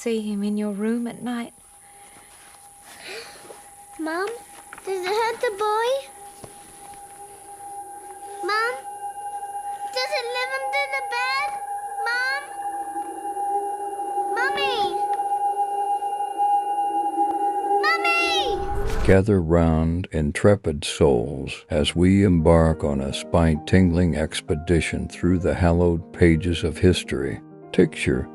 see him in your room at night. Mom, does it hurt the boy? Mom, does it live under the bed? Mom? Mummy! Gather round, intrepid souls, as we embark on a spine-tingling expedition through the hallowed pages of history. Picture,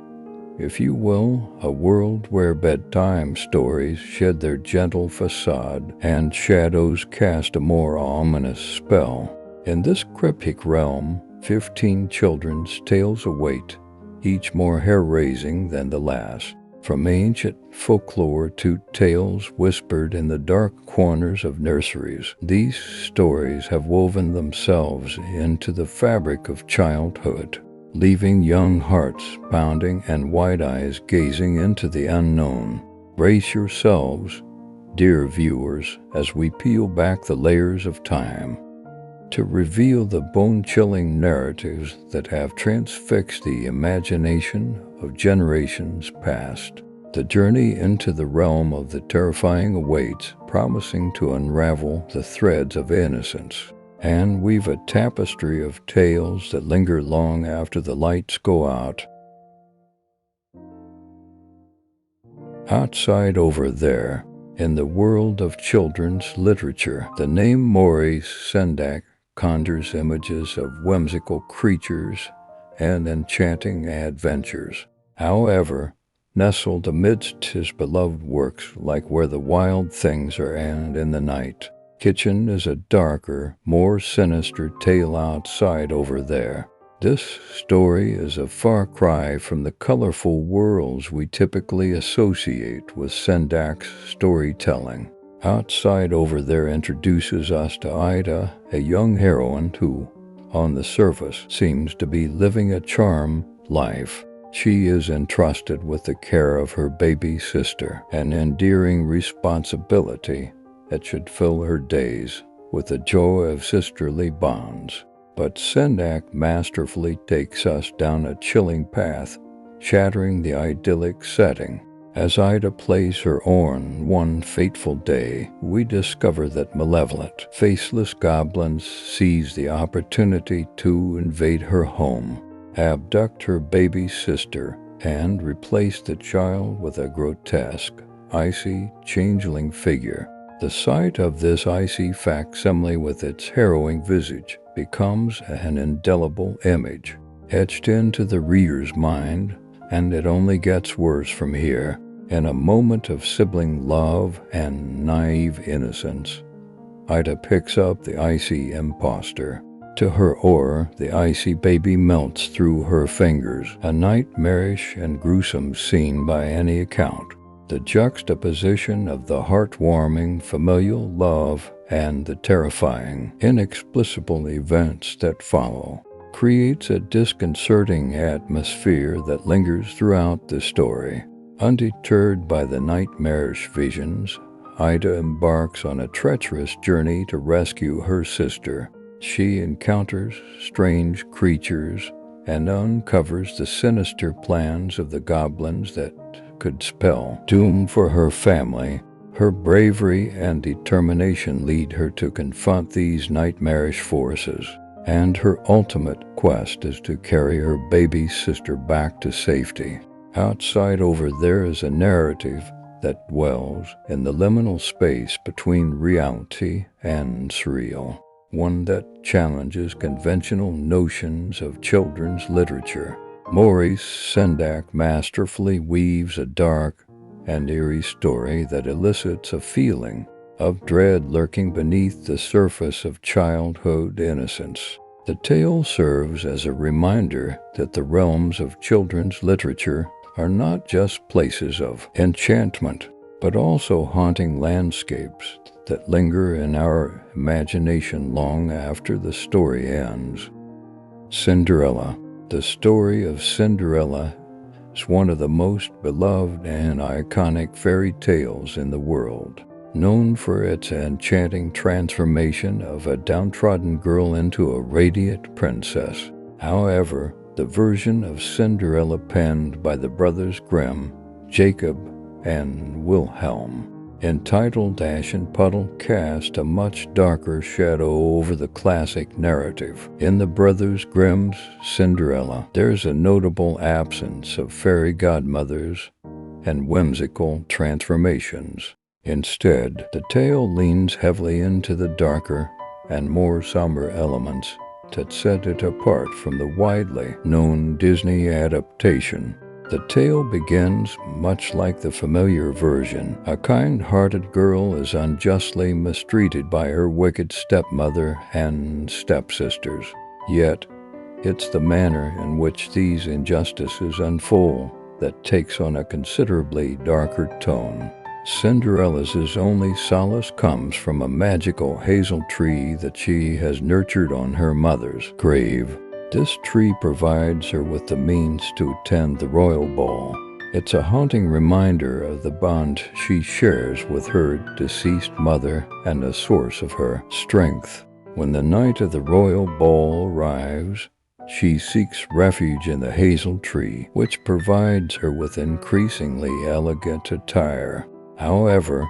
if you will, a world where bedtime stories shed their gentle facade and shadows cast a more ominous spell. In this cryptic realm, 15 children's tales await, each more hair-raising than the last. From ancient folklore to tales whispered in the dark corners of nurseries, these stories have woven themselves into the fabric of childhood, leaving young hearts pounding and wide eyes gazing into the unknown. Brace yourselves, dear viewers, as we peel back the layers of time to reveal the bone-chilling narratives that have transfixed the imagination of generations past. The journey into the realm of the terrifying awaits, promising to unravel the threads of innocence and weave a tapestry of tales that linger long after the lights go out. Outside over there, in the world of children's literature, the name Maurice Sendak conjures images of whimsical creatures and enchanting adventures. However, nestled amidst his beloved works like Where the Wild Things Are and In the Night, Kitchen is a darker, more sinister tale outside over there. This story is a far cry from the colorful worlds we typically associate with Sendak's storytelling. Outside over there introduces us to Ida, a young heroine who, on the surface, seems to be living a charmed life. She is entrusted with the care of her baby sister, an endearing responsibility that should fill her days with the joy of sisterly bonds. But Sendak masterfully takes us down a chilling path, shattering the idyllic setting. As Ida plays her own one fateful day, we discover that malevolent, faceless goblins seize the opportunity to invade her home, abduct her baby sister, and replace the child with a grotesque, icy, changeling figure. The sight of this icy facsimile with its harrowing visage becomes an indelible image, etched into the reader's mind, and it only gets worse from here. In a moment of sibling love and naive innocence, Ida picks up the icy impostor. To her horror, the icy baby melts through her fingers, a nightmarish and gruesome scene by any account. The juxtaposition of the heartwarming familial love and the terrifying, inexplicable events that follow creates a disconcerting atmosphere that lingers throughout the story. Undeterred by the nightmarish visions, Ida embarks on a treacherous journey to rescue her sister. She encounters strange creatures and uncovers the sinister plans of the goblins that could spell doom for her family. Her bravery and determination lead her to confront these nightmarish forces, and her ultimate quest is to carry her baby sister back to safety. Outside over there is a narrative that dwells in the liminal space between reality and surreal, one that challenges conventional notions of children's literature. Maurice Sendak masterfully weaves a dark and eerie story that elicits a feeling of dread lurking beneath the surface of childhood innocence. The tale serves as a reminder that the realms of children's literature are not just places of enchantment, but also haunting landscapes that linger in our imagination long after the story ends. Cinderella. The story of Cinderella is one of the most beloved and iconic fairy tales in the world, known for its enchanting transformation of a downtrodden girl into a radiant princess. However, the version of Cinderella penned by the Brothers Grimm Jacob and Wilhelm. Entitled Ashen Puddle cast a much darker shadow over the classic narrative. In the Brothers Grimm's Cinderella, there's a notable absence of fairy godmothers and whimsical transformations. Instead, the tale leans heavily into the darker and more somber elements that set it apart from the widely known Disney adaptation. The tale begins much like the familiar version. A kind-hearted girl is unjustly mistreated by her wicked stepmother and stepsisters. Yet, it's the manner in which these injustices unfold that takes on a considerably darker tone. Cinderella's only solace comes from a magical hazel tree that she has nurtured on her mother's grave. This tree provides her with the means to attend the royal ball. It's a haunting reminder of the bond she shares with her deceased mother and a source of her strength. When the night of the royal ball arrives, she seeks refuge in the hazel tree, which provides her with increasingly elegant attire. However,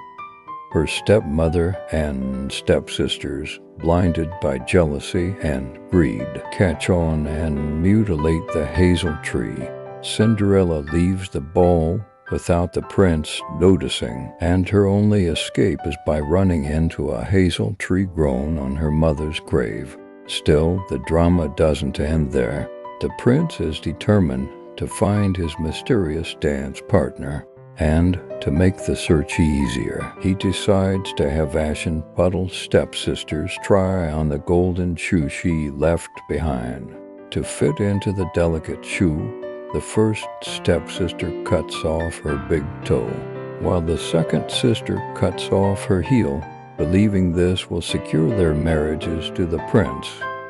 her stepmother and stepsisters, blinded by jealousy and greed, catch on and mutilate the hazel tree. Cinderella leaves the ball without the prince noticing, and her only escape is by running into a hazel tree grown on her mother's grave. Still, the drama doesn't end there. The prince is determined to find his mysterious dance partner. And to make the search easier, he decides to have Ashen Puddle's stepsisters try on the golden shoe she left behind. To fit into the delicate shoe, the first stepsister cuts off her big toe, while the second sister cuts off her heel, believing this will secure their marriages to the prince.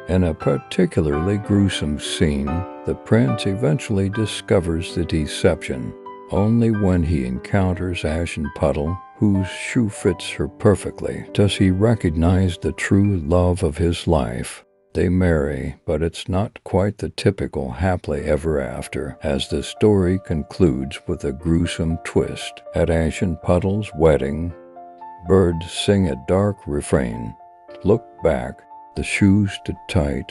In a particularly gruesome scene, the prince eventually discovers the deception. Only when he encounters Ashen Puddle, whose shoe fits her perfectly, does he recognize the true love of his life. They marry, but it's not quite the typical happily ever after, as the story concludes with a gruesome twist. At Ashen Puddle's wedding, birds sing a dark refrain. Look back, the shoe stood tight.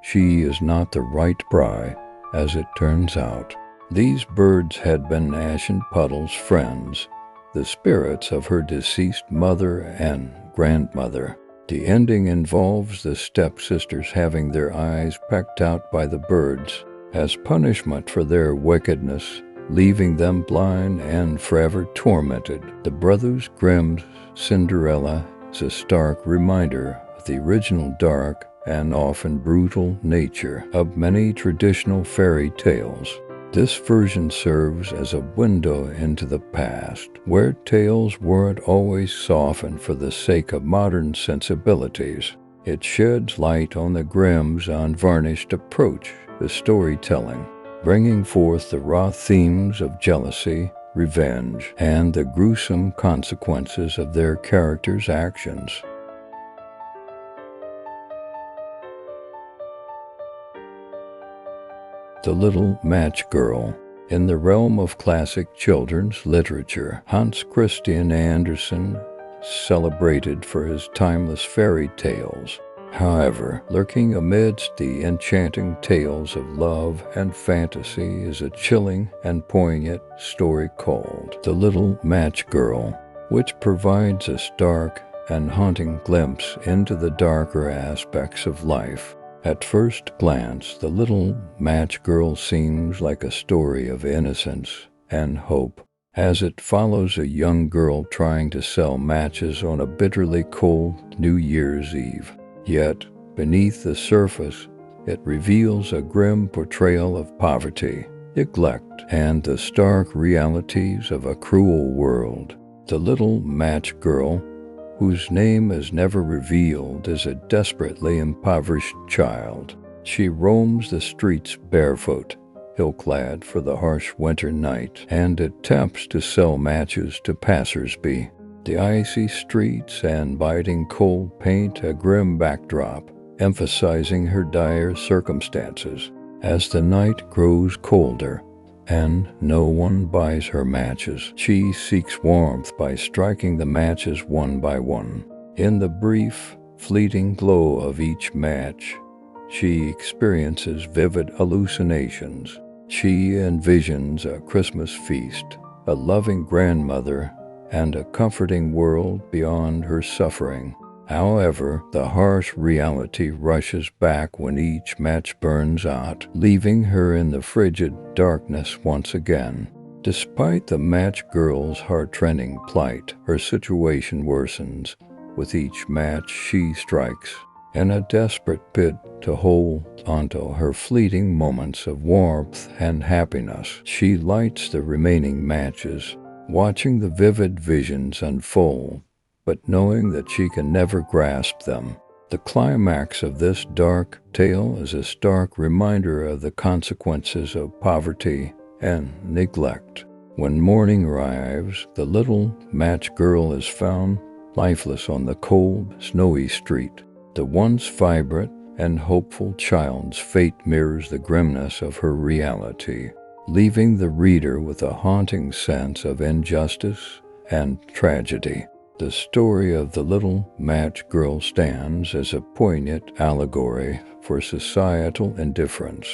She is not the right bride, as it turns out. These birds had been Ashen Puddle's friends, the spirits of her deceased mother and grandmother. The ending involves the stepsisters having their eyes pecked out by the birds as punishment for their wickedness, leaving them blind and forever tormented. The Brothers Grimm's Cinderella is a stark reminder of the original dark and often brutal nature of many traditional fairy tales. This version serves as a window into the past, where tales weren't always softened for the sake of modern sensibilities. It sheds light on the Grimm's unvarnished approach to storytelling, bringing forth the raw themes of jealousy, revenge, and the gruesome consequences of their characters' actions. The Little Match Girl. In the realm of classic children's literature, Hans Christian Andersen celebrated for his timeless fairy tales. However, lurking amidst the enchanting tales of love and fantasy is a chilling and poignant story called The Little Match Girl, which provides a stark and haunting glimpse into the darker aspects of life. At first glance, The Little Match Girl seems like a story of innocence and hope, as it follows a young girl trying to sell matches on a bitterly cold New Year's Eve. Yet, beneath the surface, it reveals a grim portrayal of poverty, neglect, and the stark realities of a cruel world. The Little Match Girl, whose name is never revealed, is a desperately impoverished child. She roams the streets barefoot, ill-clad for the harsh winter night, and attempts to sell matches to passers-by. The icy streets and biting cold paint a grim backdrop, emphasizing her dire circumstances. As the night grows colder and no one buys her matches. She seeks warmth by striking the matches one by one. In the brief, fleeting glow of each match, she experiences vivid hallucinations. She envisions a Christmas feast, a loving grandmother, and a comforting world beyond her suffering. However, the harsh reality rushes back when each match burns out, leaving her in the frigid darkness once again. Despite the match girl's heart-rending plight, her situation worsens with each match she strikes. In a desperate bid to hold onto her fleeting moments of warmth and happiness, she lights the remaining matches, watching the vivid visions unfold, but knowing that she can never grasp them. The climax of this dark tale is a stark reminder of the consequences of poverty and neglect. When morning arrives, the little match girl is found lifeless on the cold, snowy street. The once vibrant and hopeful child's fate mirrors the grimness of her reality, leaving the reader with a haunting sense of injustice and tragedy. The story of the little match girl stands as a poignant allegory for societal indifference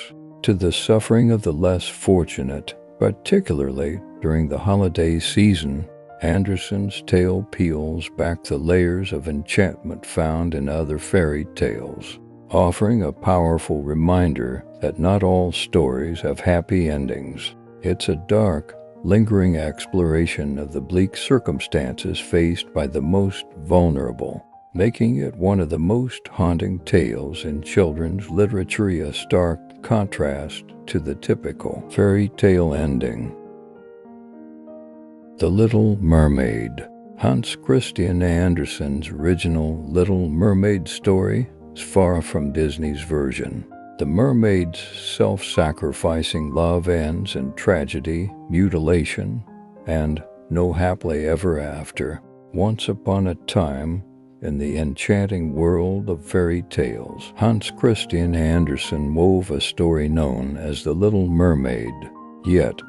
to the suffering of the less fortunate, particularly during the holiday season. Andersen's tale peels back the layers of enchantment found in other fairy tales, offering a powerful reminder that not all stories have happy endings. It's a dark, lingering exploration of the bleak circumstances faced by the most vulnerable, making it one of the most haunting tales in children's literature, a stark contrast to the typical fairy tale ending. The Little Mermaid. Hans Christian Andersen's original Little Mermaid story is far from Disney's version. The mermaid's self-sacrificing love ends in tragedy, mutilation, and no happily ever after. Once upon a time, in the enchanting world of fairy tales, Hans Christian Andersen wove a story known as The Little Mermaid. Yet,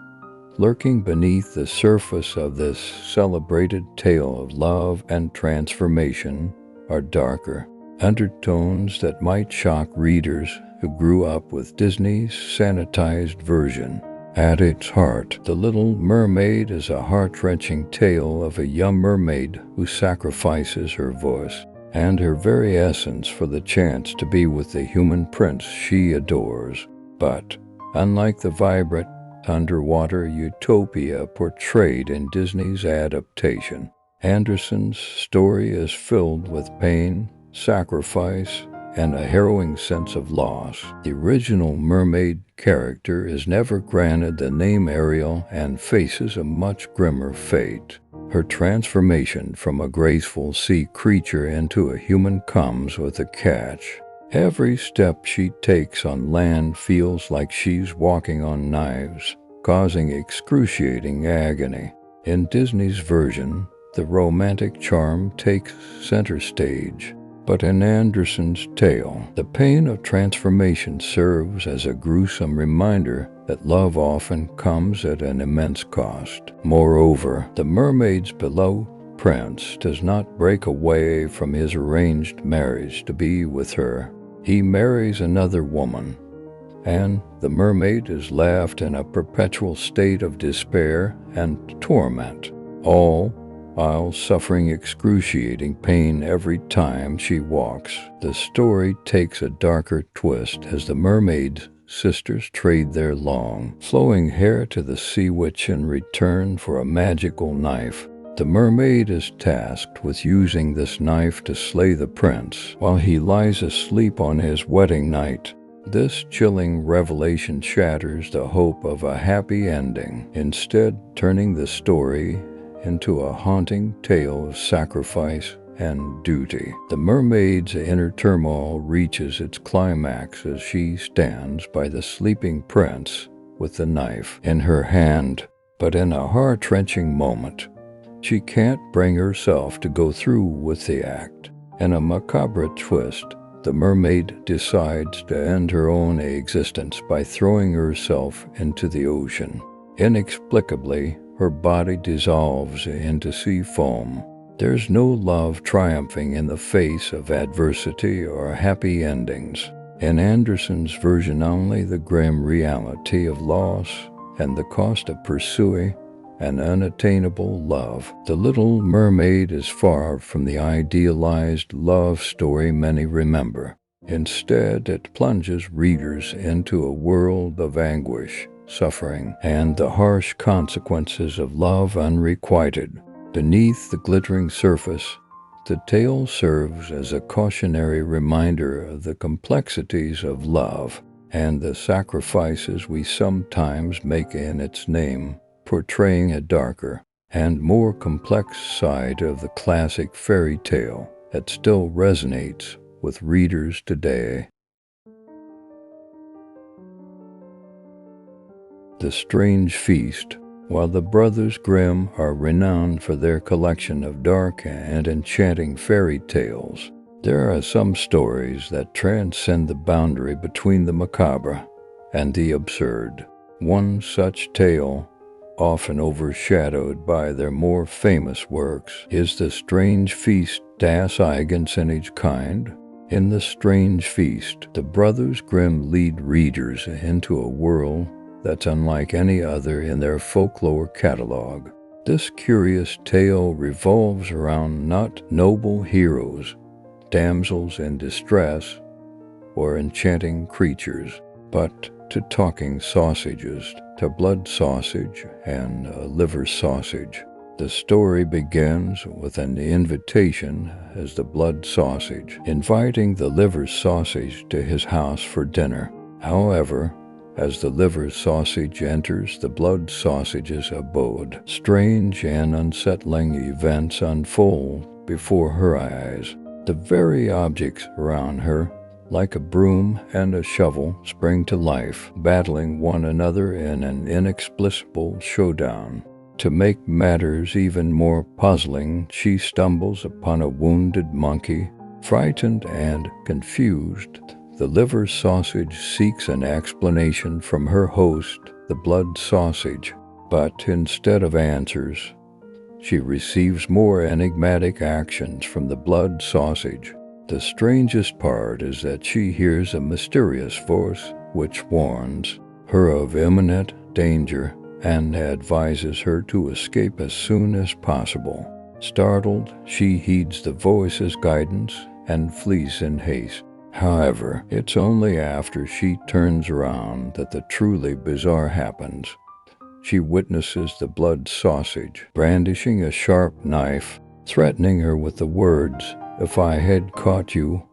lurking beneath the surface of this celebrated tale of love and transformation are darker undertones that might shock readers who grew up with Disney's sanitized version. At its heart, The Little Mermaid is a heart-wrenching tale of a young mermaid who sacrifices her voice and her very essence for the chance to be with the human prince she adores. But, unlike the vibrant underwater utopia portrayed in Disney's adaptation, Andersen's story is filled with pain, sacrifice, and a harrowing sense of loss. The original mermaid character is never granted the name Ariel and faces a much grimmer fate. Her transformation from a graceful sea creature into a human comes with a catch. Every step she takes on land feels like she's walking on knives, causing excruciating agony. In Disney's version, the romantic charm takes center stage. But in Andersen's tale, the pain of transformation serves as a gruesome reminder that love often comes at an immense cost. Moreover, the mermaid's beloved prince does not break away from his arranged marriage to be with her. He marries another woman, and the mermaid is left in a perpetual state of despair and torment, all while suffering excruciating pain every time she walks. The story takes a darker twist as the mermaid's sisters trade their long, flowing hair to the sea witch in return for a magical knife. The mermaid is tasked with using this knife to slay the prince while he lies asleep on his wedding night. This chilling revelation shatters the hope of a happy ending, instead turning the story into a haunting tale of sacrifice and duty. The mermaid's inner turmoil reaches its climax as she stands by the sleeping prince with the knife in her hand. But in a heart-wrenching moment, she can't bring herself to go through with the act. In a macabre twist, the mermaid decides to end her own existence by throwing herself into the ocean. Inexplicably, her body dissolves into sea foam. There's no love triumphing in the face of adversity or happy endings. In Andersen's version, only the grim reality of loss and the cost of pursuing an unattainable love. The Little Mermaid is far from the idealized love story many remember. Instead, it plunges readers into a world of anguish, suffering, and the harsh consequences of love unrequited. Beneath the glittering surface, the tale serves as a cautionary reminder of the complexities of love and the sacrifices we sometimes make in its name, portraying a darker and more complex side of the classic fairy tale that still resonates with readers today. The Strange Feast. While the Brothers Grimm are renowned for their collection of dark and enchanting fairy tales, there are some stories that transcend the boundary between the macabre and the absurd. One such tale, often overshadowed by their more famous works, is The Strange Feast das Eigensinnige Kind. In The Strange Feast, the Brothers Grimm lead readers into a world that's unlike any other in their folklore catalog. This curious tale revolves around not noble heroes, damsels in distress, or enchanting creatures, but to talking sausages, to blood sausage and liver sausage. The story begins with an invitation as the blood sausage, inviting the liver sausage to his house for dinner. However, as the liver sausage enters the blood sausage's abode, strange and unsettling events unfold before her eyes. The very objects around her, like a broom and a shovel, spring to life, battling one another in an inexplicable showdown. To make matters even more puzzling, she stumbles upon a wounded monkey. Frightened and confused, the liver sausage seeks an explanation from her host, the blood sausage, but instead of answers, she receives more enigmatic actions from the blood sausage. The strangest part is that she hears a mysterious voice which warns her of imminent danger and advises her to escape as soon as possible. Startled, she heeds the voice's guidance and flees in haste. However, it's only after she turns around that the truly bizarre happens. She witnesses the blood sausage brandishing a sharp knife, threatening her with the words, "If I had caught you,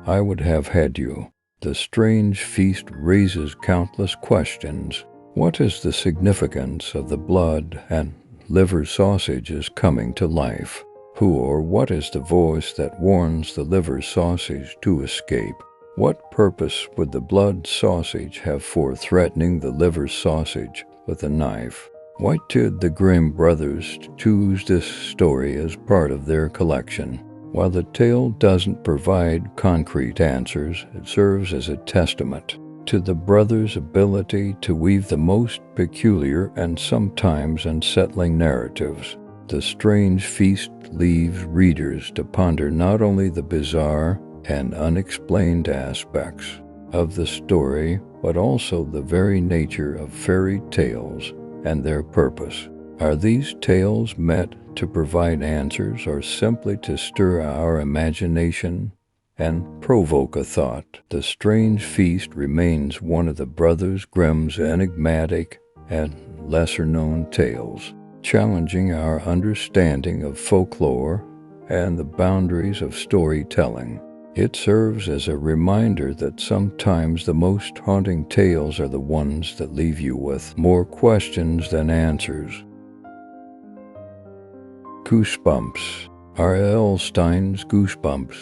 I would have had you." The Strange Feast raises countless questions. What is the significance of the blood and liver sausages coming to life? Who or what is the voice that warns the liver sausage to escape? What purpose would the blood sausage have for threatening the liver sausage with a knife? Why did the Grimm brothers choose this story as part of their collection? While the tale doesn't provide concrete answers, it serves as a testament to the brothers' ability to weave the most peculiar and sometimes unsettling narratives. The Strange Feast leaves readers to ponder not only the bizarre and unexplained aspects of the story, but also the very nature of fairy tales and their purpose. Are these tales meant to provide answers or simply to stir our imagination and provoke a thought? The Strange Feast remains one of the Brothers Grimm's enigmatic and lesser-known tales, challenging our understanding of folklore and the boundaries of storytelling. It serves as a reminder that sometimes the most haunting tales are the ones that leave you with more questions than answers. Goosebumps. R.L. Stine's Goosebumps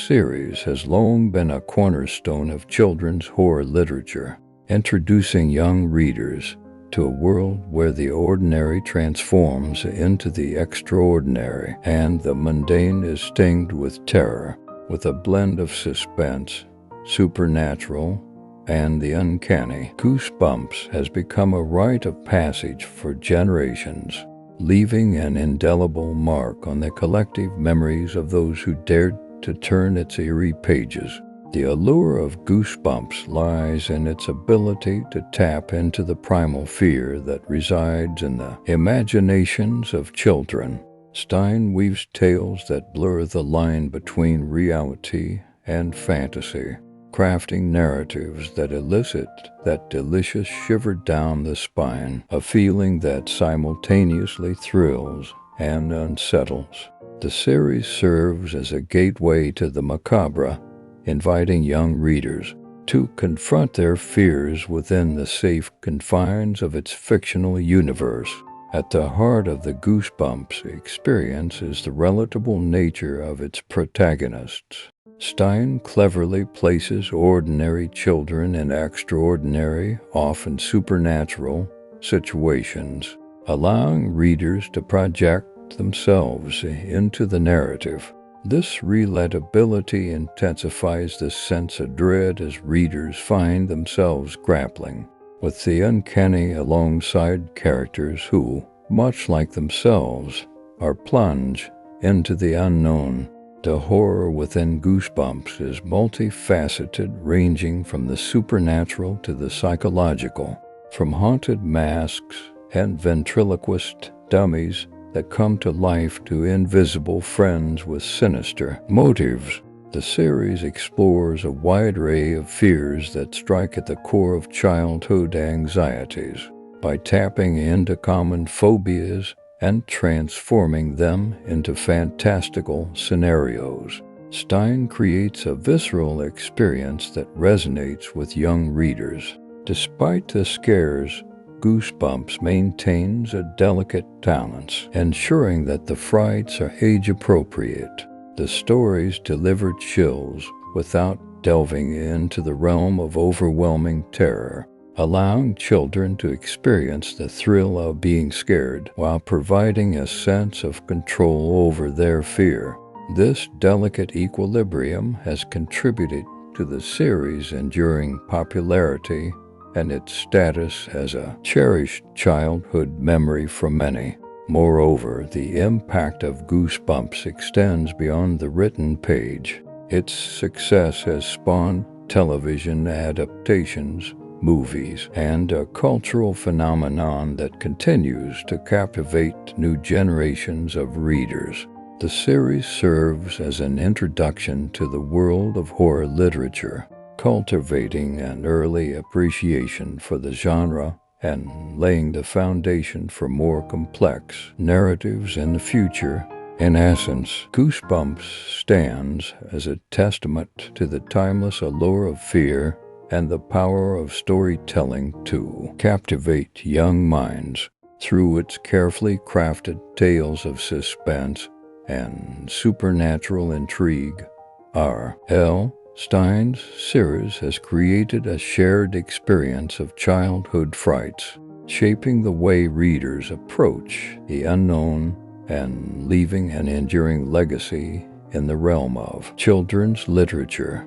series has long been a cornerstone of children's horror literature, introducing young readers to a world where the ordinary transforms into the extraordinary and the mundane is tinged with terror. With a blend of suspense, supernatural, and the uncanny. Goosebumps has become a rite of passage for generations, leaving an indelible mark on the collective memories of those who dared to turn its eerie pages. The allure of Goosebumps lies in its ability to tap into the primal fear that resides in the imaginations of children. Stein weaves tales that blur the line between reality and fantasy, crafting narratives that elicit that delicious shiver down the spine, a feeling that simultaneously thrills and unsettles. The series serves as a gateway to the macabre, inviting young readers to confront their fears within the safe confines of its fictional universe. At the heart of the Goosebumps experience is the relatable nature of its protagonists. Stein cleverly places ordinary children in extraordinary, often supernatural, situations, allowing readers to project themselves into the narrative. This relatability intensifies the sense of dread as readers find themselves grappling with the uncanny alongside characters who, much like themselves, are plunged into the unknown. The horror within Goosebumps is multifaceted, ranging from the supernatural to the psychological, from haunted masks and ventriloquist dummies that come to life to invisible friends with sinister motives. The series explores a wide array of fears that strike at the core of childhood anxieties by tapping into common phobias and transforming them into fantastical scenarios. Stein creates a visceral experience that resonates with young readers. Despite the scares, Goosebumps maintains a delicate balance, ensuring that the frights are age-appropriate. The stories deliver chills without delving into the realm of overwhelming terror, allowing children to experience the thrill of being scared while providing a sense of control over their fear. This delicate equilibrium has contributed to the series' enduring popularity and its status as a cherished childhood memory for many. Moreover, the impact of Goosebumps extends beyond the written page. Its success has spawned television adaptations, movies, and a cultural phenomenon that continues to captivate new generations of readers. The series serves as an introduction to the world of horror literature, cultivating an early appreciation for the genre and laying the foundation for more complex narratives in the future. In essence, Goosebumps stands as a testament to the timeless allure of fear and the power of storytelling to captivate young minds through its carefully crafted tales of suspense and supernatural intrigue. R.L. Stein's series has created a shared experience of childhood frights, shaping the way readers approach the unknown and leaving an enduring legacy in the realm of children's literature.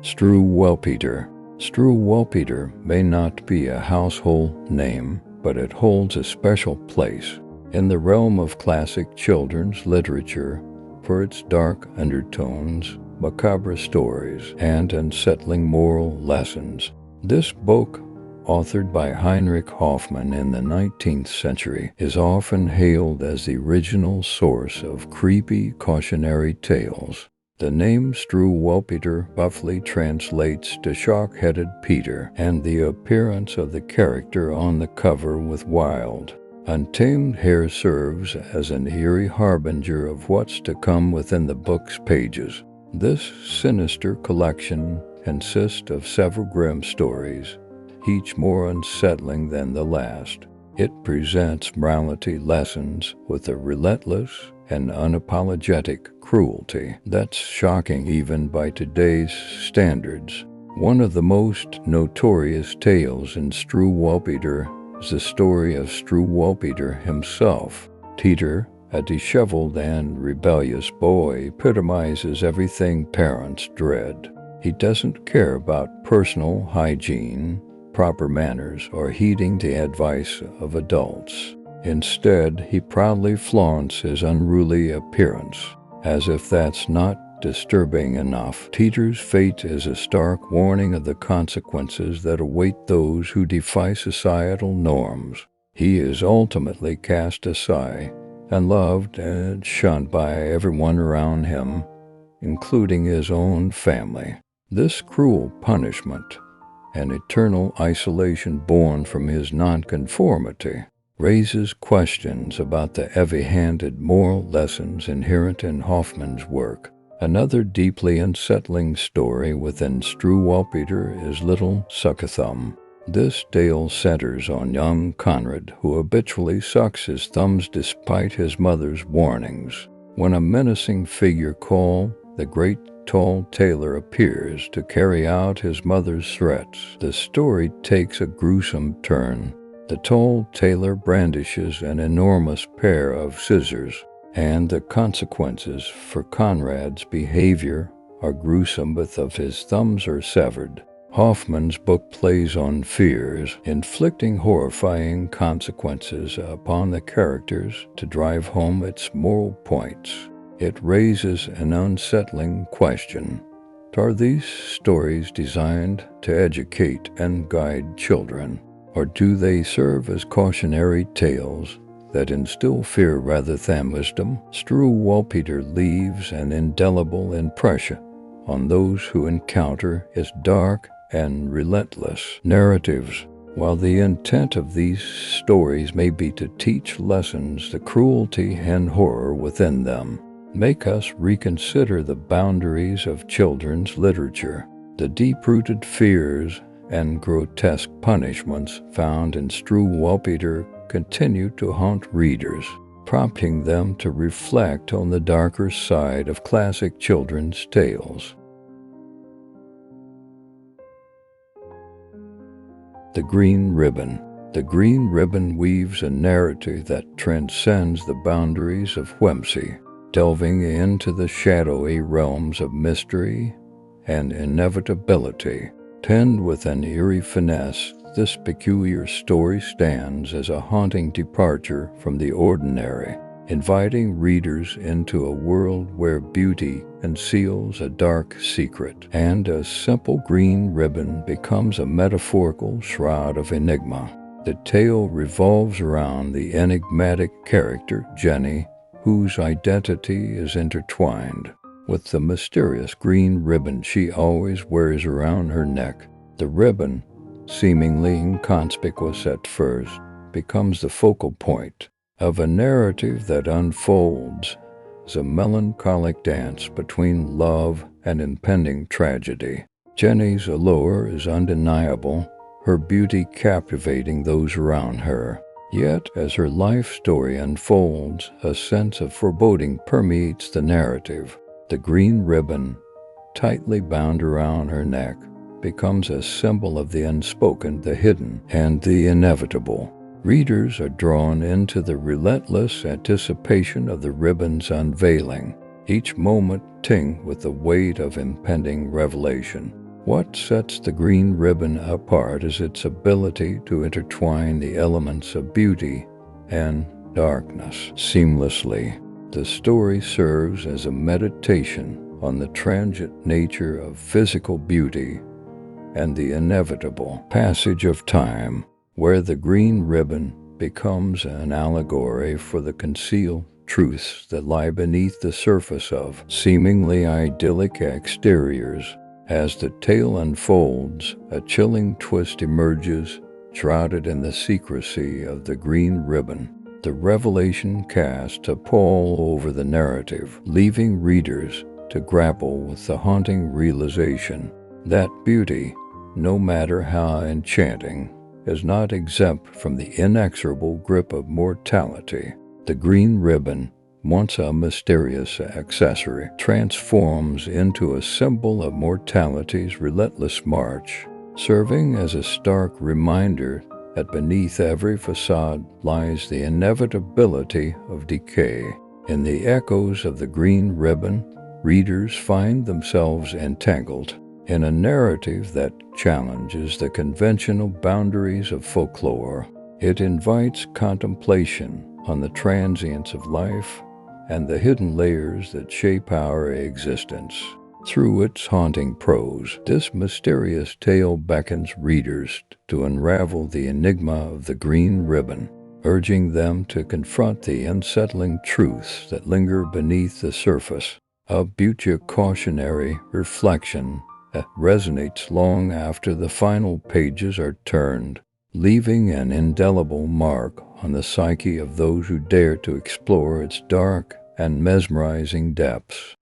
Struwwelpeter. Struwwelpeter may not be a household name, but it holds a special place in the realm of classic children's literature for its dark undertones, macabre stories, and unsettling moral lessons. This book, authored by Heinrich Hoffmann in the 19th century, is often hailed as the original source of creepy cautionary tales. The name Struwwelpeter roughly translates to shock-headed Peter, and the appearance of the character on the cover with wild, untamed hair serves as an eerie harbinger of what's to come within the book's pages. This sinister collection consists of several grim stories, each more unsettling than the last. It presents morality lessons with a relentless and unapologetic cruelty that's shocking even by today's standards. One of the most notorious tales in Struwwelpeter is the story of Struwwelpeter himself. Peter, a disheveled and rebellious boy, epitomizes everything parents dread. He doesn't care about personal hygiene, proper manners, or heeding the advice of adults. Instead, he proudly flaunts his unruly appearance, as if that's not disturbing enough. Teeter's fate is a stark warning of the consequences that await those who defy societal norms. He is ultimately cast aside, and loved and shunned by everyone around him, including his own family. This cruel punishment, and eternal isolation born from his nonconformity, raises questions about the heavy-handed moral lessons inherent in Hoffmann's work. Another deeply unsettling story within Struwwelpeter is Little Suck-a-Thumb. This tale centers on young Conrad, who habitually sucks his thumbs despite his mother's warnings. When a menacing figure called the Great Tall Tailor appears to carry out his mother's threats, the story takes a gruesome turn. The tall tailor brandishes an enormous pair of scissors, and the consequences for Conrad's behavior are gruesome, both of his thumbs are severed. Hoffmann's book plays on fears, inflicting horrifying consequences upon the characters to drive home its moral points. It raises an unsettling question. Are these stories designed to educate and guide children, or do they serve as cautionary tales that instill fear rather than wisdom? Struwwelpeter leaves an indelible impression on those who encounter its dark and relentless narratives. While the intent of these stories may be to teach lessons, the cruelty and horror within them make us reconsider the boundaries of children's literature. The deep-rooted fears and grotesque punishments found in Struwwelpeter continue to haunt readers, prompting them to reflect on the darker side of classic children's tales. The Green Ribbon. The Green Ribbon weaves a narrative that transcends the boundaries of whimsy, delving into the shadowy realms of mystery and inevitability. Tend with an eerie finesse, this peculiar story stands as a haunting departure from the ordinary, inviting readers into a world where beauty conceals a dark secret, and a simple green ribbon becomes a metaphorical shroud of enigma. The tale revolves around the enigmatic character Jenny, whose identity is intertwined with the mysterious green ribbon she always wears around her neck. The ribbon, seemingly inconspicuous at first, becomes the focal point of a narrative that unfolds as a melancholic dance between love and impending tragedy. Jenny's allure is undeniable, her beauty captivating those around her. Yet, as her life story unfolds, a sense of foreboding permeates the narrative. The green ribbon, tightly bound around her neck, becomes a symbol of the unspoken, the hidden, and the inevitable. Readers are drawn into the relentless anticipation of the ribbon's unveiling, each moment tinged with the weight of impending revelation. What sets the green ribbon apart is its ability to intertwine the elements of beauty and darkness seamlessly. The story serves as a meditation on the transient nature of physical beauty and the inevitable passage of time, where the green ribbon becomes an allegory for the concealed truths that lie beneath the surface of seemingly idyllic exteriors. As the tale unfolds, a chilling twist emerges, shrouded in the secrecy of the green ribbon. The revelation casts a pall over the narrative, leaving readers to grapple with the haunting realization that beauty, no matter how enchanting, is not exempt from the inexorable grip of mortality. The green ribbon, once a mysterious accessory, transforms into a symbol of mortality's relentless march, serving as a stark reminder that beneath every facade lies the inevitability of decay. In the echoes of the green ribbon, readers find themselves entangled in a narrative that challenges the conventional boundaries of folklore. It invites contemplation on the transience of life and the hidden layers that shape our existence. Through its haunting prose, this mysterious tale beckons readers to unravel the enigma of the green ribbon, urging them to confront the unsettling truths that linger beneath the surface. A beauty cautionary reflection that resonates long after the final pages are turned, leaving an indelible mark on the psyche of those who dare to explore its dark and mesmerizing depths.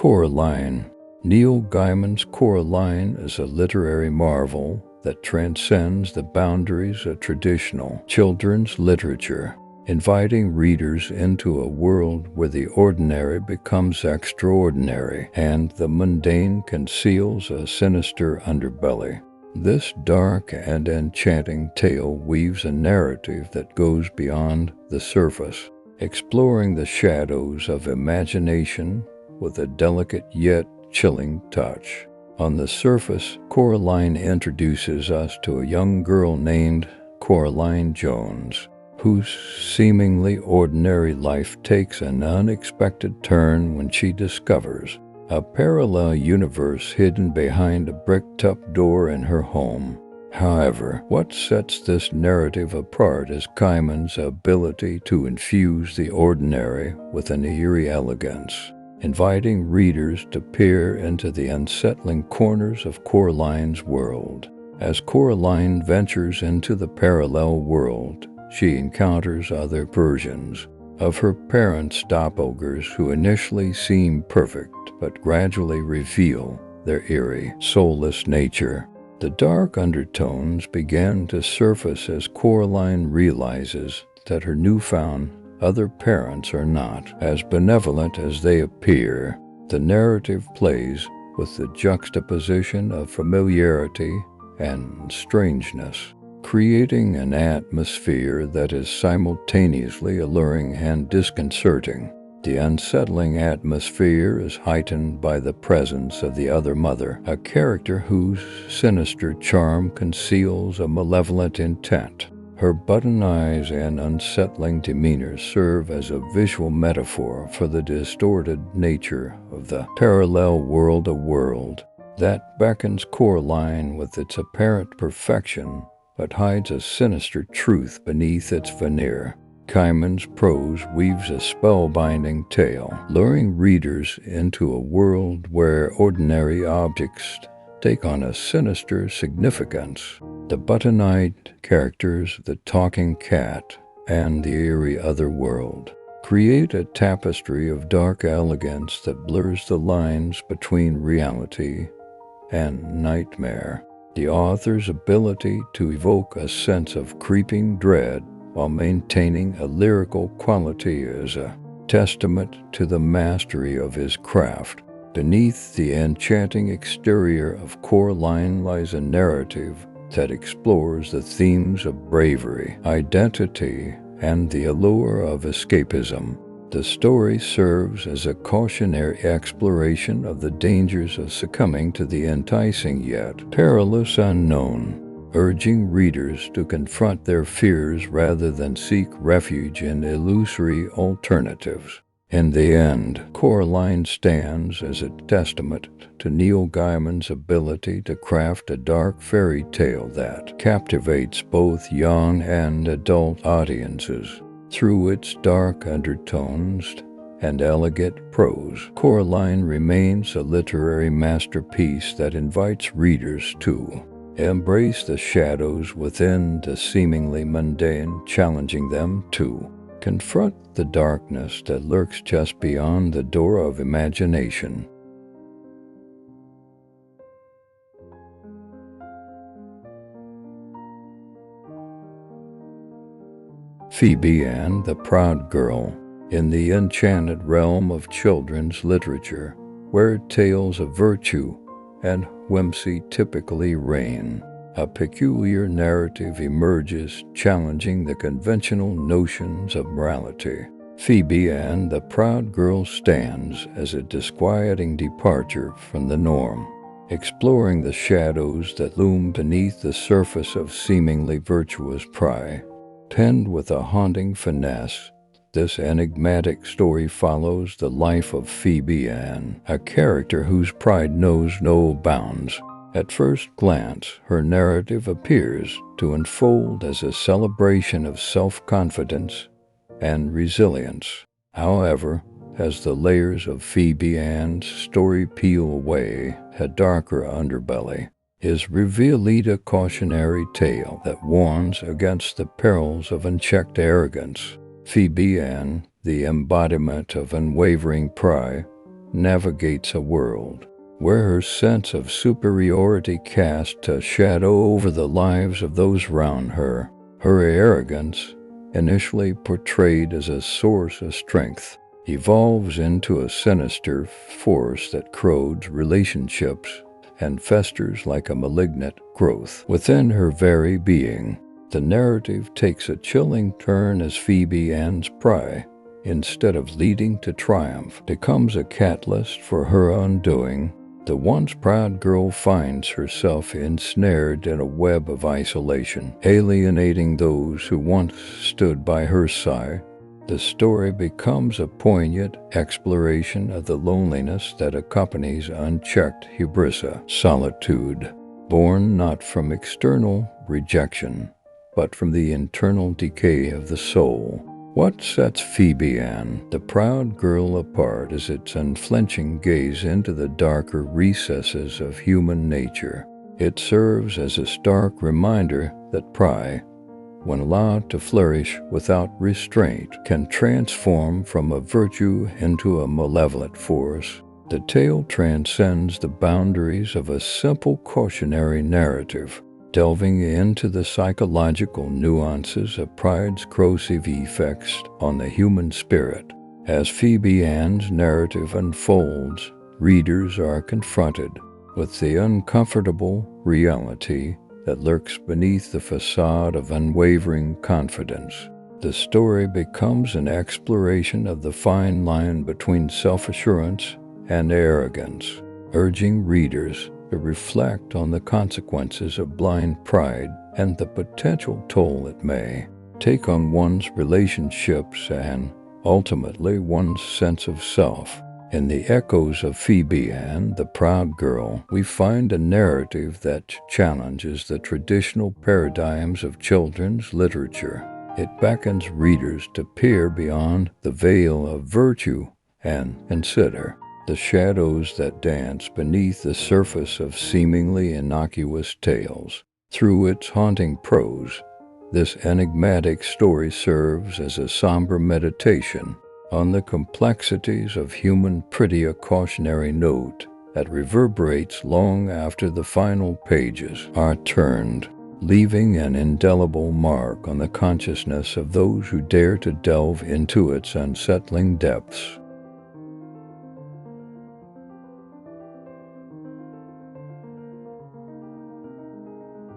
Coraline. Neil Gaiman's Coraline is a literary marvel that transcends the boundaries of traditional children's literature, inviting readers into a world where the ordinary becomes extraordinary and the mundane conceals a sinister underbelly. This dark and enchanting tale weaves a narrative that goes beyond the surface, exploring the shadows of imagination with a delicate yet chilling touch. On the surface, Coraline introduces us to a young girl named Coraline Jones, whose seemingly ordinary life takes an unexpected turn when she discovers a parallel universe hidden behind a bricked-up door in her home. However, what sets this narrative apart is Gaiman's ability to infuse the ordinary with an eerie elegance, inviting readers to peer into the unsettling corners of Coraline's world. As Coraline ventures into the parallel world, she encounters other versions of her parents' doppelgangers who initially seem perfect but gradually reveal their eerie, soulless nature. The dark undertones begin to surface as Coraline realizes that her newfound other parents are not as benevolent as they appear. The narrative plays with the juxtaposition of familiarity and strangeness, creating an atmosphere that is simultaneously alluring and disconcerting. The unsettling atmosphere is heightened by the presence of the other mother, a character whose sinister charm conceals a malevolent intent. Her button eyes and unsettling demeanor serve as a visual metaphor for the distorted nature of the parallel world, a world that beckons Coraline with its apparent perfection but hides a sinister truth beneath its veneer. Gaiman's prose weaves a spellbinding tale, luring readers into a world where ordinary objects take on a sinister significance. The button-eyed characters, the talking cat, and the eerie otherworld create a tapestry of dark elegance that blurs the lines between reality and nightmare. The author's ability to evoke a sense of creeping dread while maintaining a lyrical quality is a testament to the mastery of his craft. Beneath the enchanting exterior of Coraline lies a narrative that explores the themes of bravery, identity, and the allure of escapism. The story serves as a cautionary exploration of the dangers of succumbing to the enticing yet perilous unknown, urging readers to confront their fears rather than seek refuge in illusory alternatives. In the end, Coraline stands as a testament to Neil Gaiman's ability to craft a dark fairy tale that captivates both young and adult audiences. Through its dark undertones and elegant prose, Coraline remains a literary masterpiece that invites readers to embrace the shadows within the seemingly mundane, challenging them to confront the darkness that lurks just beyond the door of imagination. Phoebe and the Proud Girl. In the enchanted realm of children's literature, where tales of virtue and whimsy typically reign. A peculiar narrative emerges, challenging the conventional notions of morality. Phoebe and the Proud Girl stands as a disquieting departure from the norm, exploring the shadows that loom beneath the surface of seemingly virtuous pride. Penned with a haunting finesse, this enigmatic story follows the life of Phoebe Ann, a character whose pride knows no bounds. At first glance, her narrative appears to unfold as a celebration of self-confidence and resilience. However, as the layers of Phoebe Ann's story peel away, a darker underbelly is revealed, a cautionary tale that warns against the perils of unchecked arrogance. Phoebe Ann, the embodiment of unwavering pride, navigates a world where her sense of superiority casts a shadow over the lives of those around her. Her arrogance, initially portrayed as a source of strength, evolves into a sinister force that corrodes relationships and festers like a malignant growth within her very being. The narrative takes a chilling turn as Phoebe Ann's pride, instead of leading to triumph, becomes a catalyst for her undoing. The once proud girl finds herself ensnared in a web of isolation, alienating those who once stood by her side. The story becomes a poignant exploration of the loneliness that accompanies unchecked hubris, solitude, born not from external rejection, but from the internal decay of the soul. What sets Phoebe Ann, the Proud Girl, apart is its unflinching gaze into the darker recesses of human nature. It serves as a stark reminder that pride, when allowed to flourish without restraint, can transform from a virtue into a malevolent force. The tale transcends the boundaries of a simple cautionary narrative, delving into the psychological nuances of pride's corrosive effects on the human spirit. As Phoebe Ann's narrative unfolds, readers are confronted with the uncomfortable reality that lurks beneath the facade of unwavering confidence. The story becomes an exploration of the fine line between self-assurance and arrogance, urging readers to reflect on the consequences of blind pride and the potential toll it may take on one's relationships and, ultimately, one's sense of self. In the echoes of Phoebe Ann, the Proud Girl, we find a narrative that challenges the traditional paradigms of children's literature. It beckons readers to peer beyond the veil of virtue and consider the shadows that dance beneath the surface of seemingly innocuous tales. Through its haunting prose, this enigmatic story serves as a somber meditation on the complexities of human pride, a cautionary note that reverberates long after the final pages are turned, leaving an indelible mark on the consciousness of those who dare to delve into its unsettling depths.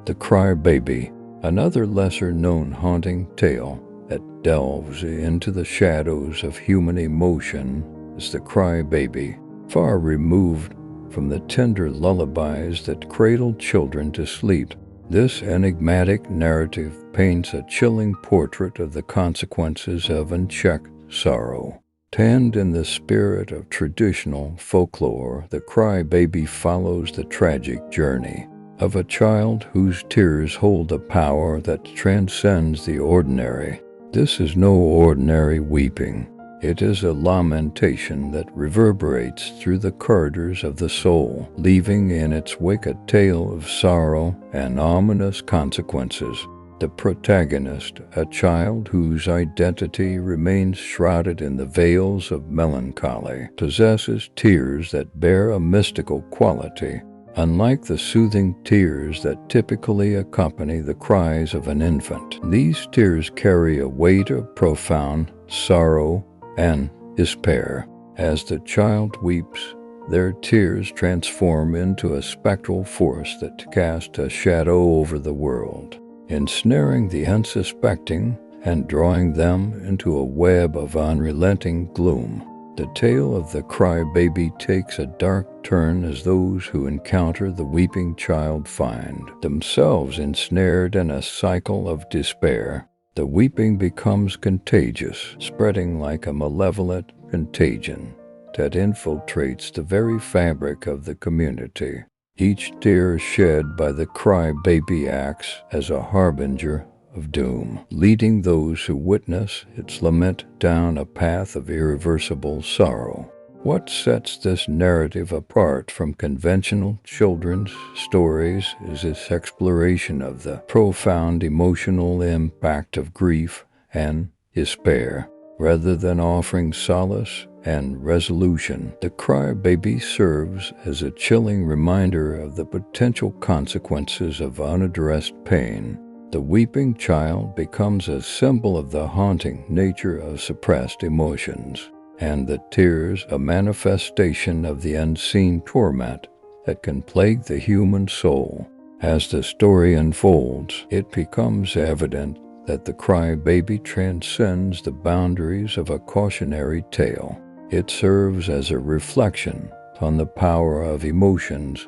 The Cry Baby, another lesser-known haunting tale that delves into the shadows of human emotion, is The Cry Baby. Far removed from the tender lullabies that cradle children to sleep, this enigmatic narrative paints a chilling portrait of the consequences of unchecked sorrow. Tanned in the spirit of traditional folklore, The Cry Baby follows the tragic journey of a child whose tears hold a power that transcends the ordinary. This is no ordinary weeping. It is a lamentation that reverberates through the corridors of the soul, leaving in its wake a tale of sorrow and ominous consequences. The protagonist, a child whose identity remains shrouded in the veils of melancholy, possesses tears that bear a mystical quality. Unlike the soothing tears that typically accompany the cries of an infant, these tears carry a weight of profound sorrow and despair. As the child weeps, their tears transform into a spectral force that casts a shadow over the world, ensnaring the unsuspecting and drawing them into a web of unrelenting gloom. The tale of the crybaby takes a dark turn as those who encounter the weeping child find themselves ensnared in a cycle of despair. The weeping becomes contagious, spreading like a malevolent contagion that infiltrates the very fabric of the community. Each tear shed by the crybaby acts as a harbinger of doom, leading those who witness its lament down a path of irreversible sorrow. What sets this narrative apart from conventional children's stories is its exploration of the profound emotional impact of grief and despair. Rather than offering solace and resolution, the crybaby serves as a chilling reminder of the potential consequences of unaddressed pain. The weeping child becomes a symbol of the haunting nature of suppressed emotions, and the tears a manifestation of the unseen torment that can plague the human soul. As the story unfolds, it becomes evident that the crybaby transcends the boundaries of a cautionary tale. It serves as a reflection on the power of emotions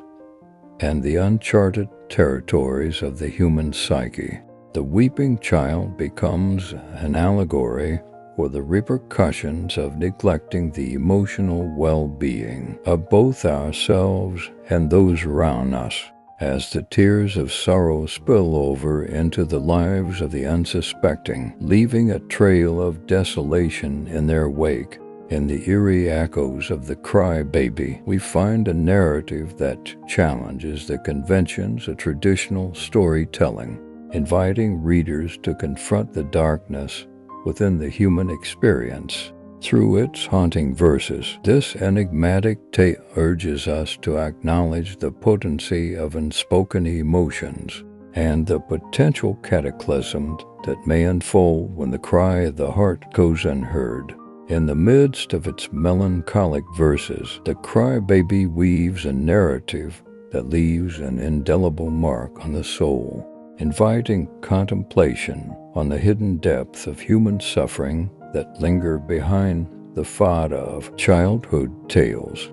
and the uncharted territories of the human psyche. The weeping child becomes an allegory for the repercussions of neglecting the emotional well-being of both ourselves and those around us. As the tears of sorrow spill over into the lives of the unsuspecting, leaving a trail of desolation in their wake. In the eerie echoes of the crybaby, we find a narrative that challenges the conventions of traditional storytelling, inviting readers to confront the darkness within the human experience. Through its haunting verses, this enigmatic tale urges us to acknowledge the potency of unspoken emotions and the potential cataclysm that may unfold when the cry of the heart goes unheard. In the midst of its melancholic verses, the crybaby weaves a narrative that leaves an indelible mark on the soul, inviting contemplation on the hidden depth of human suffering that linger behind the fada of childhood tales.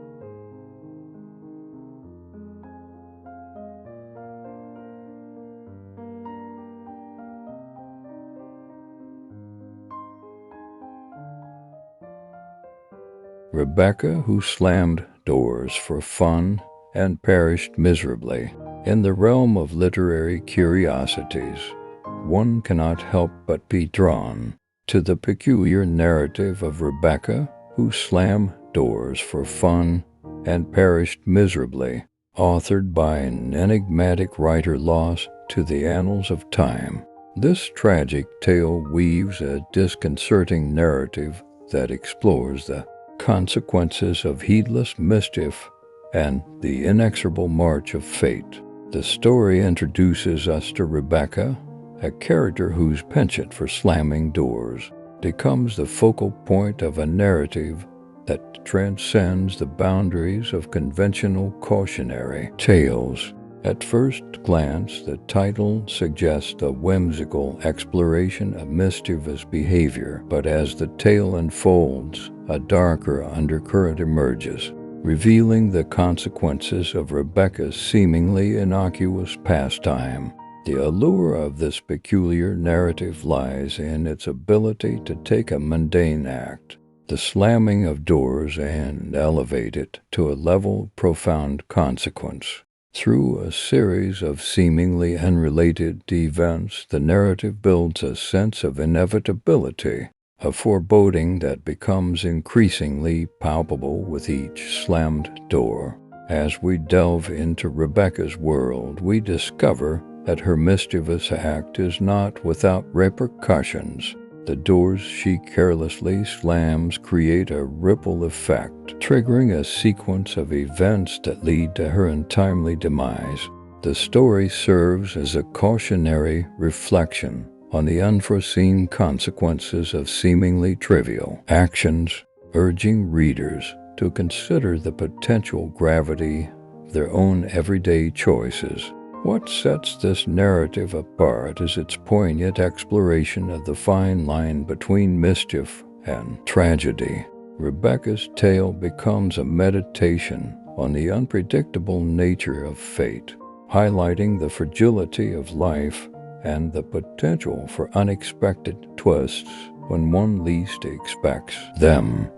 Rebecca, who slammed doors for fun and perished miserably. In the realm of literary curiosities, one cannot help but be drawn to the peculiar narrative of Rebecca, who slammed doors for fun and perished miserably, authored by an enigmatic writer lost to the annals of time. This tragic tale weaves a disconcerting narrative that explores the consequences of heedless mischief and the inexorable march of fate. The story introduces us to Rebecca, a character whose penchant for slamming doors becomes the focal point of a narrative that transcends the boundaries of conventional cautionary tales. At first glance, the title suggests a whimsical exploration of mischievous behavior, but as the tale unfolds, a darker undercurrent emerges, revealing the consequences of Rebecca's seemingly innocuous pastime. The allure of this peculiar narrative lies in its ability to take a mundane act, the slamming of doors, and elevate it to a level of profound consequence. Through a series of seemingly unrelated events, the narrative builds a sense of inevitability, a foreboding that becomes increasingly palpable with each slammed door. As we delve into Rebecca's world, we discover that her mischievous act is not without repercussions. The doors she carelessly slams create a ripple effect, triggering a sequence of events that lead to her untimely demise. The story serves as a cautionary reflection on the unforeseen consequences of seemingly trivial actions, urging readers to consider the potential gravity of their own everyday choices. What sets this narrative apart is its poignant exploration of the fine line between mischief and tragedy. Rebecca's tale becomes a meditation on the unpredictable nature of fate, highlighting the fragility of life and the potential for unexpected twists when one least expects them.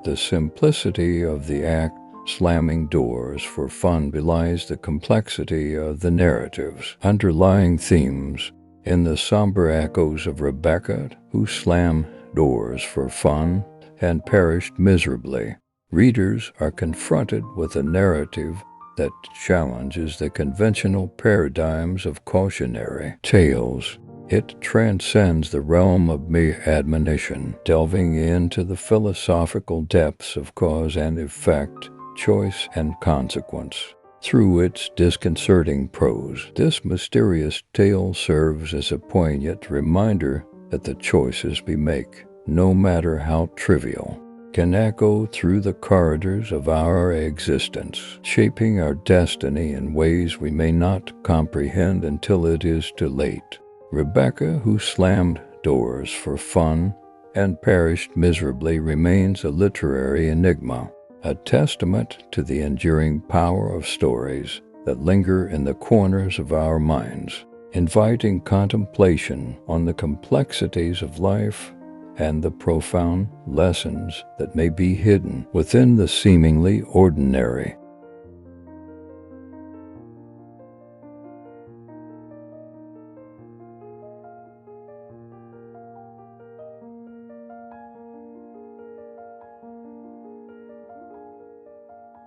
The simplicity of the act slamming doors for fun belies the complexity of the narrative's underlying themes. In the somber echoes of Rebecca, who slammed doors for fun and perished miserably, readers are confronted with a narrative that challenges the conventional paradigms of cautionary tales. It transcends the realm of mere admonition, delving into the philosophical depths of cause and effect, choice and consequence. Through its disconcerting prose, this mysterious tale serves as a poignant reminder that the choices we make, no matter how trivial, can echo through the corridors of our existence, shaping our destiny in ways we may not comprehend until it is too late. Rebecca, who slammed doors for fun and perished miserably, remains a literary enigma, a testament to the enduring power of stories that linger in the corners of our minds, inviting contemplation on the complexities of life and the profound lessons that may be hidden within the seemingly ordinary.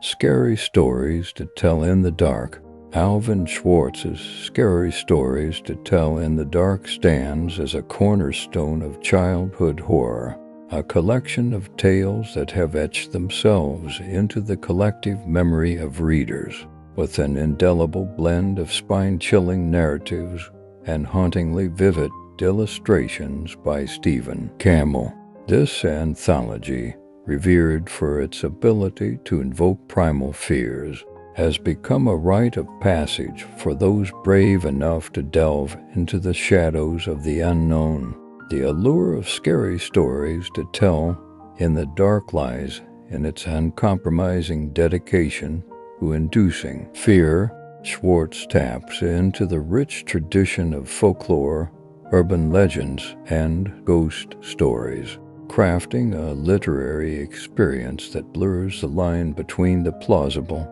Scary Stories to Tell in the Dark. Alvin Schwartz's Scary Stories to Tell in the Dark stands as a cornerstone of childhood horror, a collection of tales that have etched themselves into the collective memory of readers, with an indelible blend of spine-chilling narratives and hauntingly vivid illustrations by Stephen Campbell. This anthology, revered for its ability to invoke primal fears, has become a rite of passage for those brave enough to delve into the shadows of the unknown. The allure of Scary Stories to Tell in the Dark lies in its uncompromising dedication to inducing fear. Schwartz taps into the rich tradition of folklore, urban legends, and ghost stories, crafting a literary experience that blurs the line between the plausible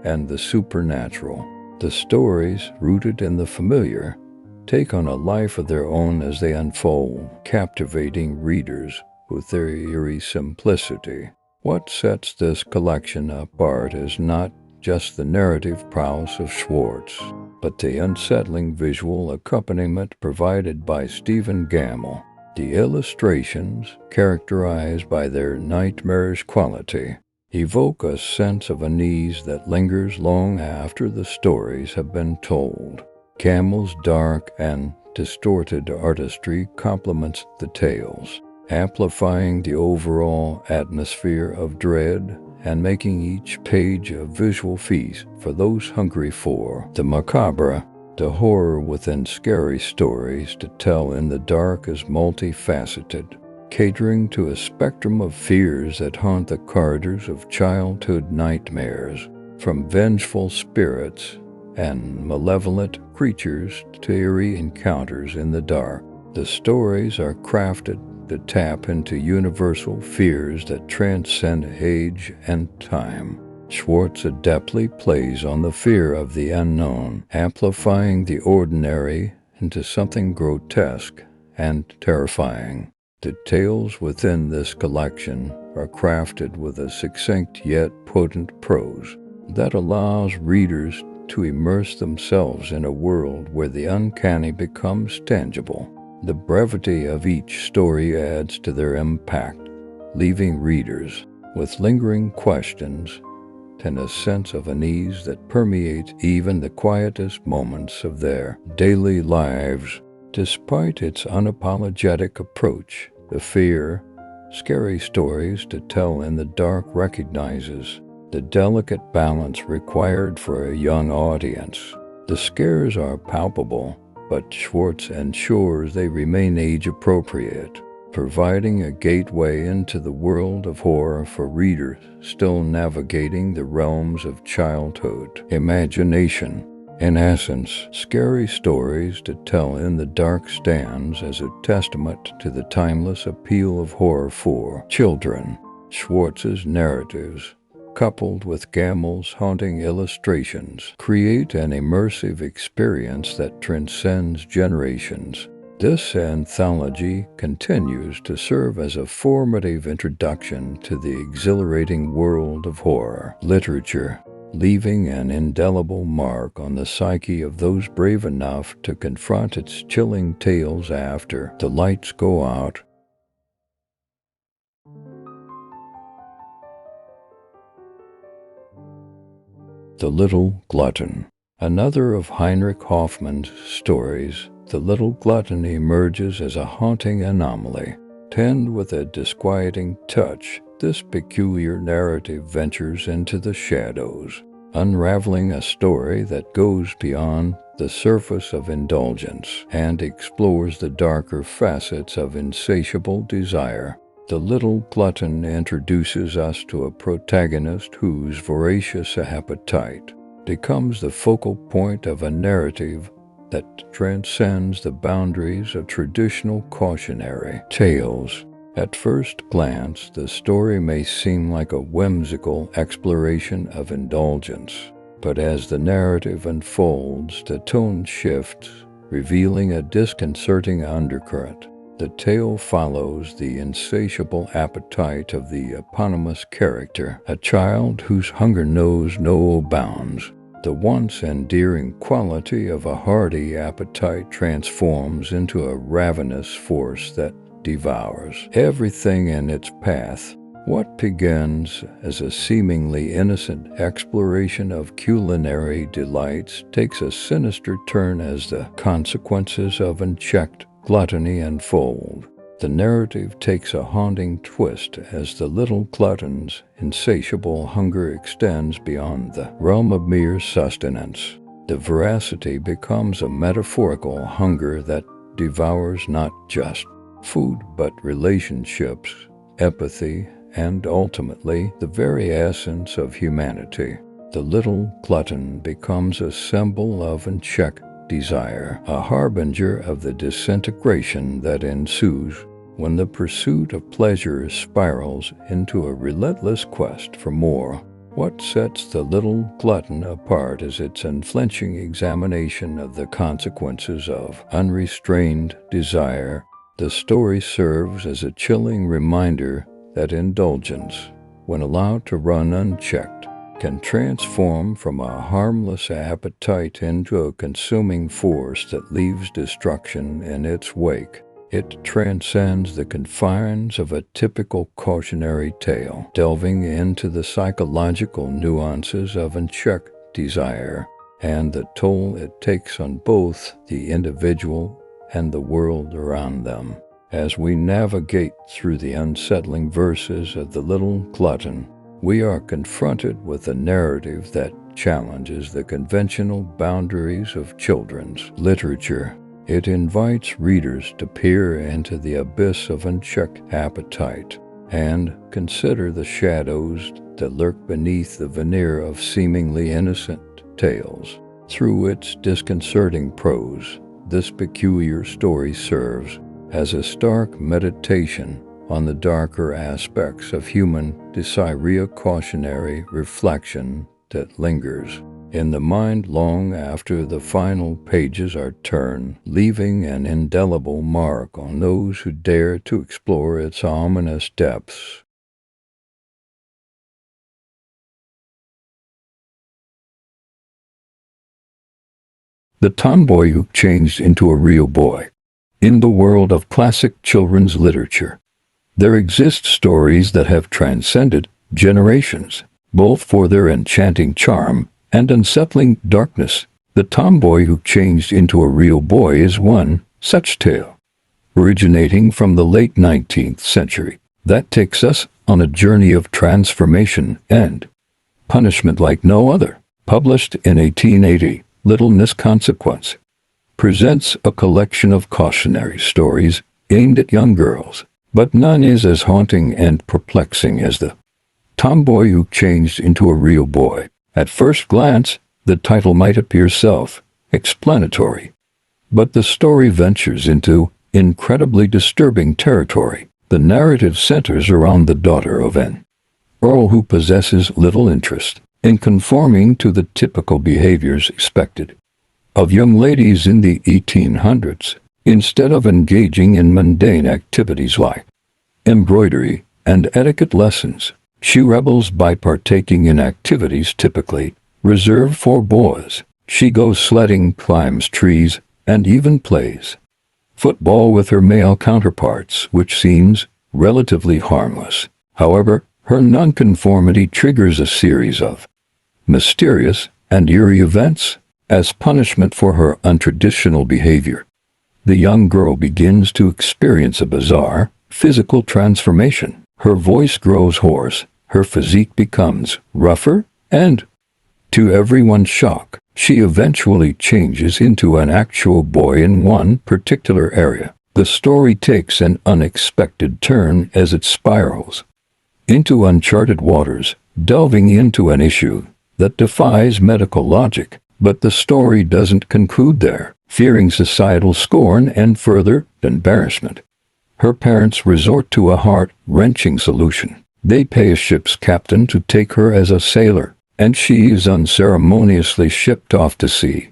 and the supernatural. The stories, rooted in the familiar, take on a life of their own as they unfold, captivating readers with their eerie simplicity. What sets this collection apart is not just the narrative prowess of Schwartz, but the unsettling visual accompaniment provided by Stephen Campbell. The illustrations, characterized by their nightmarish quality, evoke a sense of unease that lingers long after the stories have been told. Campbell's dark and distorted artistry complements the tales, amplifying the overall atmosphere of dread and making each page a visual feast for those hungry for the macabre. The horror within Scary Stories to Tell in the Dark is multifaceted, catering to a spectrum of fears that haunt the corridors of childhood nightmares, from vengeful spirits and malevolent creatures to eerie encounters in the dark. The stories are crafted to tap into universal fears that transcend age and time. Schwartz adeptly plays on the fear of the unknown, amplifying the ordinary into something grotesque and terrifying. The tales within this collection are crafted with a succinct yet potent prose that allows readers to immerse themselves in a world where the uncanny becomes tangible. The brevity of each story adds to their impact, leaving readers with lingering questions and a sense of unease that permeates even the quietest moments of their daily lives. Despite its unapologetic approach, the fear Scary stories to tell in the dark recognizes the delicate balance required for a young audience. The scares are palpable, but Schwartz ensures they remain age-appropriate, providing a gateway into the world of horror for readers still navigating the realms of childhood imagination. In essence, Scary Stories to Tell in the Dark stands as a testament to the timeless appeal of horror for children. Schwartz's narratives, coupled with Gamel's haunting illustrations, create an immersive experience that transcends generations. This anthology continues to serve as a formative introduction to the exhilarating world of horror literature, leaving an indelible mark on the psyche of those brave enough to confront its chilling tales after the lights go out. The Little Glutton. Another of Heinrich Hoffmann's stories, The Little Glutton emerges as a haunting anomaly. Tend with a disquieting touch, this peculiar narrative ventures into the shadows, unraveling a story that goes beyond the surface of indulgence and explores the darker facets of insatiable desire. The Little Glutton introduces us to a protagonist whose voracious appetite becomes the focal point of a narrative that transcends the boundaries of traditional cautionary tales. At first glance, the story may seem like a whimsical exploration of indulgence, but as the narrative unfolds, the tone shifts, revealing a disconcerting undercurrent. The tale follows the insatiable appetite of the eponymous character, a child whose hunger knows no bounds. The once endearing quality of a hearty appetite transforms into a ravenous force that devours everything in its path. What begins as a seemingly innocent exploration of culinary delights takes a sinister turn as the consequences of unchecked gluttony unfold. The narrative takes a haunting twist as the Little Glutton's insatiable hunger extends beyond the realm of mere sustenance. The voracity becomes a metaphorical hunger that devours not just food but relationships, empathy, and ultimately the very essence of humanity. The Little Glutton becomes a symbol of unchecked desire, a harbinger of the disintegration that ensues when the pursuit of pleasure spirals into a relentless quest for more. What sets The Little Glutton apart is its unflinching examination of the consequences of unrestrained desire. The story serves as a chilling reminder that indulgence, when allowed to run unchecked, can transform from a harmless appetite into a consuming force that leaves destruction in its wake. It transcends the confines of a typical cautionary tale, delving into the psychological nuances of unchecked desire and the toll it takes on both the individual and the world around them. As we navigate through the unsettling verses of The Little Glutton, we are confronted with a narrative that challenges the conventional boundaries of children's literature. It invites readers to peer into the abyss of unchecked appetite and consider the shadows that lurk beneath the veneer of seemingly innocent tales. Through its disconcerting prose, this peculiar story serves as a stark meditation on the darker aspects of human desire, a cautionary reflection that lingers in the mind long after the final pages are turned, leaving an indelible mark on those who dare to explore its ominous depths. The Tomboy Who Changed into a Real Boy. In the world of classic children's literature, there exist stories that have transcended generations, both for their enchanting charm and unsettling darkness. The Tomboy Who Changed into a Real Boy is one such tale. Originating from the late 19th century, that takes us on a journey of transformation and punishment like no other. Published in 1880, Little Miss Consequence presents a collection of cautionary stories aimed at young girls, but none is as haunting and perplexing as the tomboy who changed into a real boy. At first glance, the title might appear self-explanatory, but the story ventures into incredibly disturbing territory. The narrative centers around the daughter of an earl who possesses little interest in conforming to the typical behaviors expected of young ladies in the 1800s. Instead of engaging in mundane activities like embroidery and etiquette lessons, she rebels by partaking in activities typically reserved for boys. She goes sledding, climbs trees, and even plays football with her male counterparts, which seems relatively harmless. However, her nonconformity triggers a series of mysterious and eerie events as punishment for her untraditional behavior. The young girl begins to experience a bizarre physical transformation. Her voice grows hoarse, her physique becomes rougher, and, to everyone's shock, she eventually changes into an actual boy in one particular area. The story takes an unexpected turn as it spirals into uncharted waters, delving into an issue that defies medical logic. But the story doesn't conclude there. Fearing societal scorn and further embarrassment, her parents resort to a heart-wrenching solution. They pay a ship's captain to take her as a sailor, and she is unceremoniously shipped off to sea,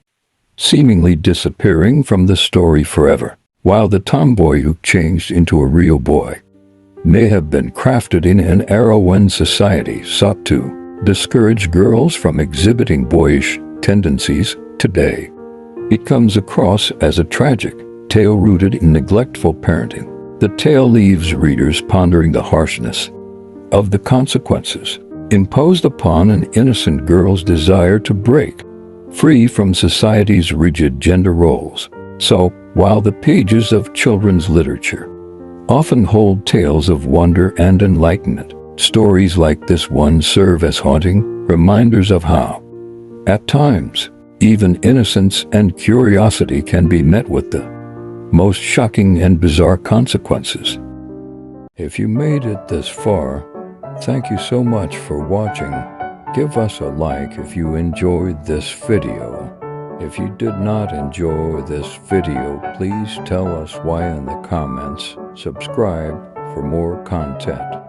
seemingly disappearing from the story forever. While the tomboy who changed into a real boy may have been crafted in an era when society sought to discourage girls from exhibiting boyish tendencies, today it comes across as a tragic tale rooted in neglectful parenting. The tale leaves readers pondering the harshness of the consequences imposed upon an innocent girl's desire to break free from society's rigid gender roles. So, while the pages of children's literature often hold tales of wonder and enlightenment, stories like this one serve as haunting reminders of how, at times, even innocence and curiosity can be met with the most shocking and bizarre consequences. If you made it this far, thank you so much for watching. Give us a like if you enjoyed this video. If you did not enjoy this video, please tell us why in the comments. Subscribe for more content.